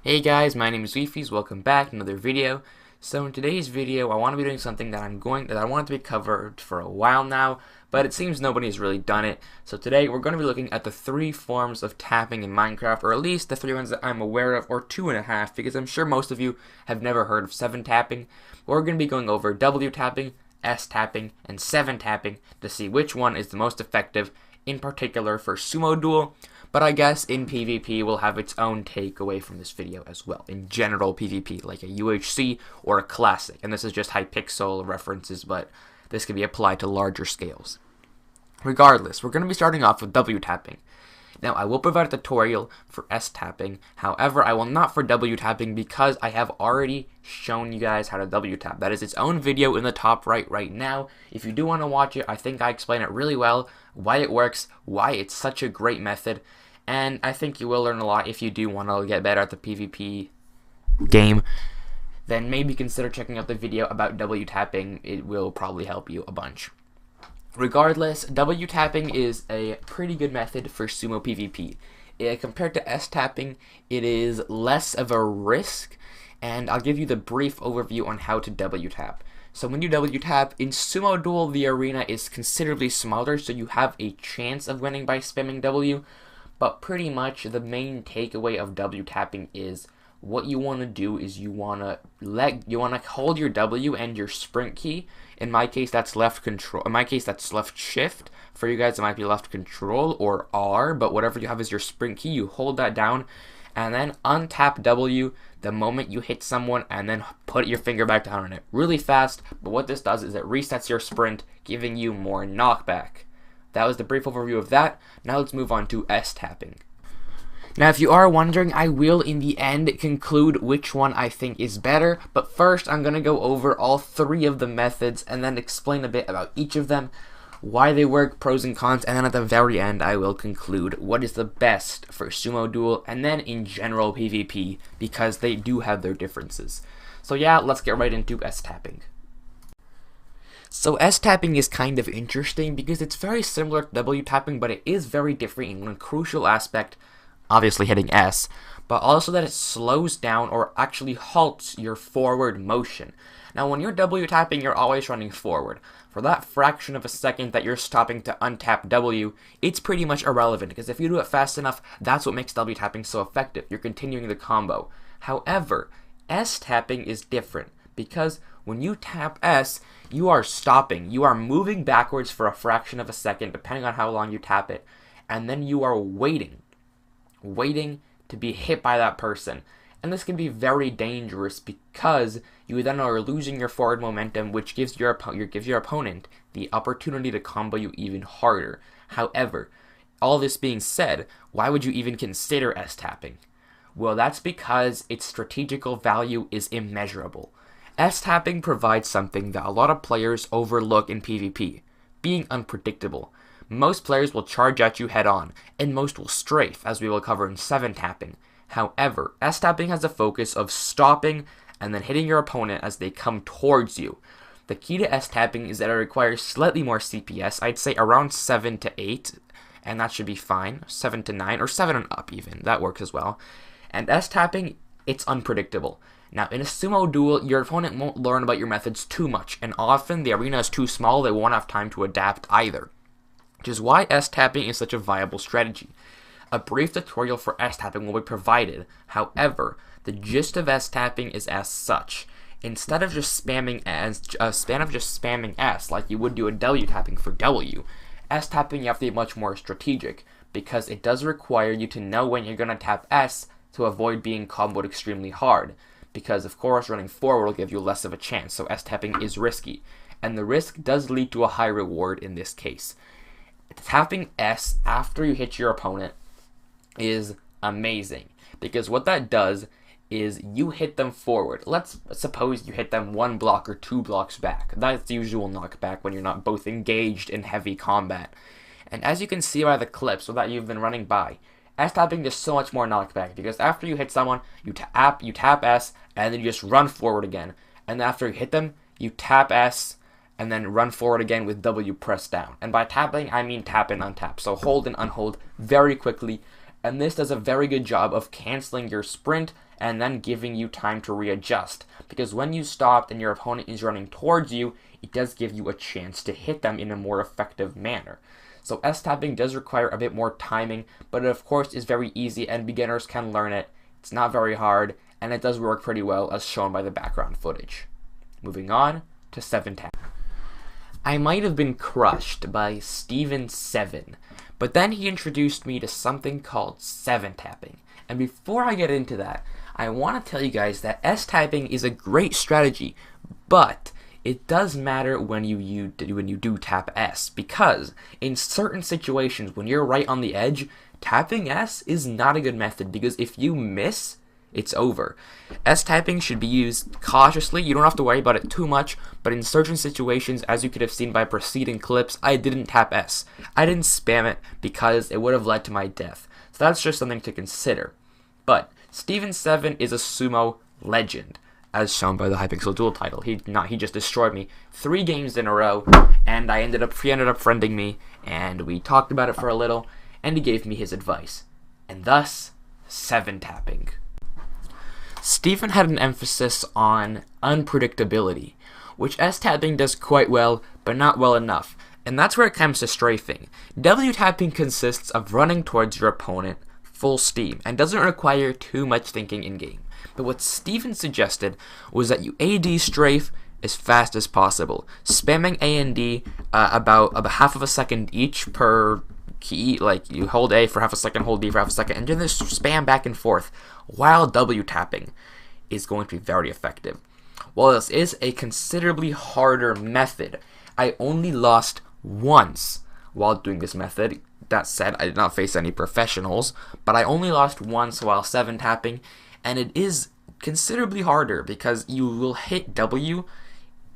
Hey guys, my name is Wifies. Welcome back to another video. So in today's video, I want to be doing something that I wanted to be covered for a while now, but it seems nobody's really done it. So today we're going to be looking at the 3 forms of tapping in Minecraft, or at least the 3 ones that I'm aware of, or 2.5, because I'm sure most of you have never heard of 7 tapping. We're going to be going over W tapping, S tapping, and 7 tapping to see which one is the most effective, in particular for sumo duel. But I guess in PvP will have its own takeaway from this video as well. In general PvP, like a UHC or a classic. And this is just Hypixel references, but this can be applied to larger scales. Regardless, we're going to be starting off with W tapping. Now, I will provide a tutorial for S tapping. However, I will not for W tapping because I have already shown you guys how to W tap. That is its own video in the top right now. If you do want to watch it, I think I explain it really well, why it works, why it's such a great method. And I think you will learn a lot if you do want to get better at the PvP game. Then maybe consider checking out the video about W tapping. It will probably help you a bunch. Regardless, W tapping is a pretty good method for sumo PvP. Compared to S tapping, it is less of a risk, and I'll give you the brief overview on how to W tap. So when you W tap, in sumo duel, the arena is considerably smaller, so you have a chance of winning by spamming W. But pretty much the main takeaway of W tapping is what you want to do is you want to hold your W and your sprint key. In my case, that's left control. In my case, that's left shift. For you guys, it might be left control or R, but whatever you have as your sprint key, you hold that down and then untap W the moment you hit someone and then put your finger back down on it really fast. But what this does is it resets your sprint, giving you more knockback. That was the brief overview of that. Now let's move on to S tapping. Now if you are wondering, I will in the end conclude which one I think is better, but first I'm going to go over all 3 of the methods and then explain a bit about each of them, why they work, pros and cons, and then at the very end I will conclude what is the best for sumo duel and then in general PvP, because they do have their differences. So yeah, let's get right into S tapping. So S tapping is kind of interesting because it's very similar to W tapping, but it is very different in one crucial aspect, obviously hitting S, but also that it slows down or actually halts your forward motion. Now when you're W tapping, you're always running forward. For that fraction of a second that you're stopping to untap W, it's pretty much irrelevant, because if you do it fast enough, that's what makes W tapping so effective. You're continuing the combo. However, S tapping is different, because when you tap S, you are stopping. You are moving backwards for a fraction of a second, depending on how long you tap it. And then you are waiting to be hit by that person. And this can be very dangerous because you then are losing your forward momentum, which gives your opponent the opportunity to combo you even harder. However, all this being said, why would you even consider S tapping? Well, that's because its strategical value is immeasurable. S tapping provides something that a lot of players overlook in PvP, being unpredictable. Most players will charge at you head on, and most will strafe, as we will cover in 7 tapping. However, S tapping has a focus of stopping and then hitting your opponent as they come towards you. The key to S tapping is that it requires slightly more CPS, I'd say around 7 to 8, and that should be fine. 7 to 9, or 7 and up even, that works as well. And S tapping, it's unpredictable. Now, in a sumo duel, your opponent won't learn about your methods too much, and often the arena is too small, they won't have time to adapt either. Which is why S tapping is such a viable strategy. A brief tutorial for S tapping will be provided. However, the gist of S tapping is as such. Instead of just spamming S like you would do a W tapping for W, S tapping you have to be much more strategic, because it does require you to know when you're going to tap S to avoid being comboed extremely hard. Because, of course, running forward will give you less of a chance, so S tapping is risky. And the risk does lead to a high reward in this case. Tapping S after you hit your opponent is amazing, because what that does is you hit them forward. Let's suppose you hit them 1 block or 2 blocks back. That's the usual knockback when you're not both engaged in heavy combat. And as you can see by the clips that you've been running by, S tapping does so much more knockback, because after you hit someone, you tap S, and then you just run forward again. And after you hit them, you tap S, and then run forward again with W pressed down. And by tapping, I mean tap and untap. So hold and unhold very quickly, and this does a very good job of canceling your sprint and then giving you time to readjust. Because when you stopped and your opponent is running towards you, it does give you a chance to hit them in a more effective manner. So S-tapping does require a bit more timing, but it of course is very easy and beginners can learn it. It's not very hard, and it does work pretty well as shown by the background footage. Moving on to 7-tap. I might have been crushed by Steven7, but then he introduced me to something called 7-tapping. And before I get into that, I want to tell you guys that S-tapping is a great strategy, but it does matter when you do tap S, because in certain situations when you're right on the edge, tapping S is not a good method, because if you miss, it's over. S-tapping should be used cautiously. You don't have to worry about it too much, but in certain situations, as you could have seen by preceding clips, I didn't tap S. I didn't spam it because it would have led to my death. So that's just something to consider. But Steven7 is a sumo legend, as shown by the Hypixel Duel title. He just destroyed me 3 games in a row, and he ended up friending me, and we talked about it for a little, and he gave me his advice. And thus, 7-tapping. Steven had an emphasis on unpredictability, which S-tapping does quite well, but not well enough. And that's where it comes to strafing. W-tapping consists of running towards your opponent full steam, and doesn't require too much thinking in-game. But what Steven suggested was that you AD strafe as fast as possible, spamming A and D about half of a second each per key. Like, you hold A for half a second, hold D for half a second, and do this spam back and forth, while W tapping is going to be very effective. While this is a considerably harder method, I only lost once while doing this method. That said, I did not face any professionals, but I only lost once while 7-tapping, and it is considerably harder because you will hit W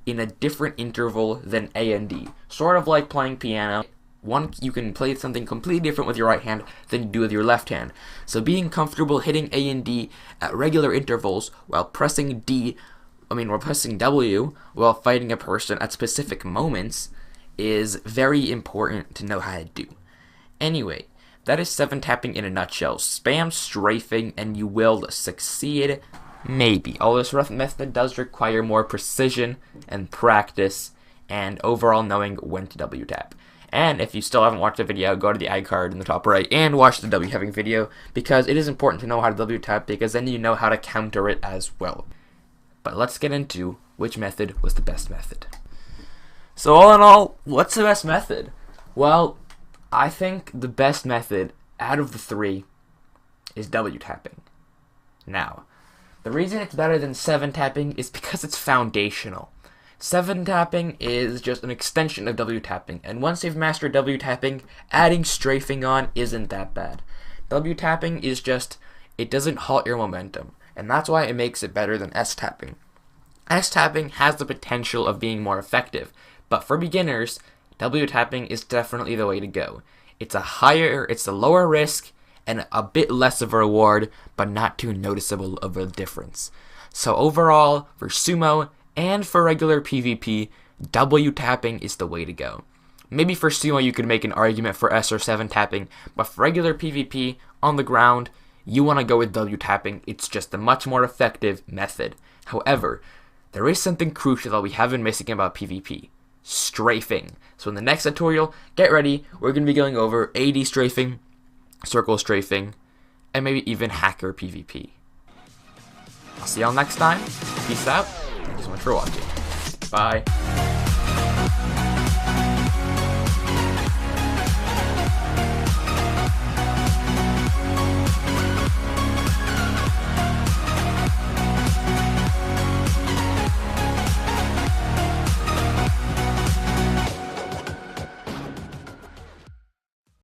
in a different interval than A and D. Sort of like playing piano. You can play something completely different with your right hand than you do with your left hand. So being comfortable hitting A and D at regular intervals while pressing W while fighting a person at specific moments is very important to know how to do. Anyway, that is 7-tapping in a nutshell. Spam strafing and you will succeed. Maybe. Although this method does require more precision and practice and overall knowing when to W-tap. And if you still haven't watched the video, go to the iCard in the top right and watch the W-tapping video, because it is important to know how to W-tap, because then you know how to counter it as well. But let's get into which method was the best method. So all in all, what's the best method? Well, I think the best method out of the 3 is W-tapping. Now, the reason it's better than 7-tapping is because it's foundational. 7-tapping is just an extension of W-tapping, and once you've mastered W-tapping, adding strafing on isn't that bad. W-tapping is just, it doesn't halt your momentum, and that's why it makes it better than S-tapping. S-tapping has the potential of being more effective, but for beginners, W-tapping is definitely the way to go. It's a lower risk and a bit less of a reward, but not too noticeable of a difference. So overall, for sumo and for regular PvP, W-tapping is the way to go. Maybe for sumo you could make an argument for S or 7-tapping, but for regular PvP on the ground, you want to go with W-tapping. It's just a much more effective method. However, there is something crucial that we have been missing about PvP. Strafing. So in the next tutorial, get ready, we're going to be going over AD strafing, circle strafing, and maybe even hacker PvP. I'll see y'all next time. Peace out. Thank you so much for watching. Bye.